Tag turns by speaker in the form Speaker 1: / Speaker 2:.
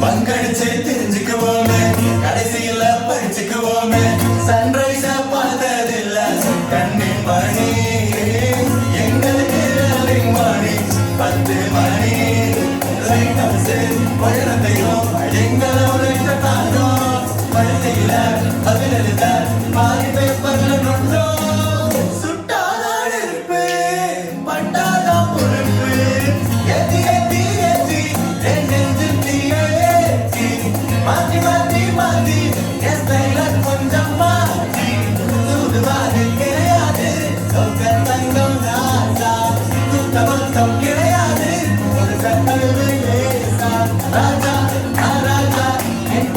Speaker 1: பங்கடிச்சு தெரிஞ்சுக்குவோமே கடைசியில படிச்சுக்குவோமே சன்ரைஸ பார்த்ததில்ல கண்ணின் மணி எங்களுக்கு மணி 10 மணி லைட் ஹவுஸ் உயரத்தையும் எங்களை உழைத்த காலம் வரிசையில பதிலெழுத பாதி பேப்பர்ல நொண்டோம் சுட்டாதான் இருப்பு பட்டாதான் பொறுப்பு ஏத்தி ஏத்தி ஏத்தி நெஞ்சு தீயேத்தி மாத்தி மாத்தி மாத்தி என் ஸ்டைல கொஞ்சம் மாத்தி சூதுவாது கிடையாது சொக்க தங்கம் ராஜா சுத்த மொத்தம் கிடையாது ஒரு கட்டளை லேசா ராஜா ராஜா என்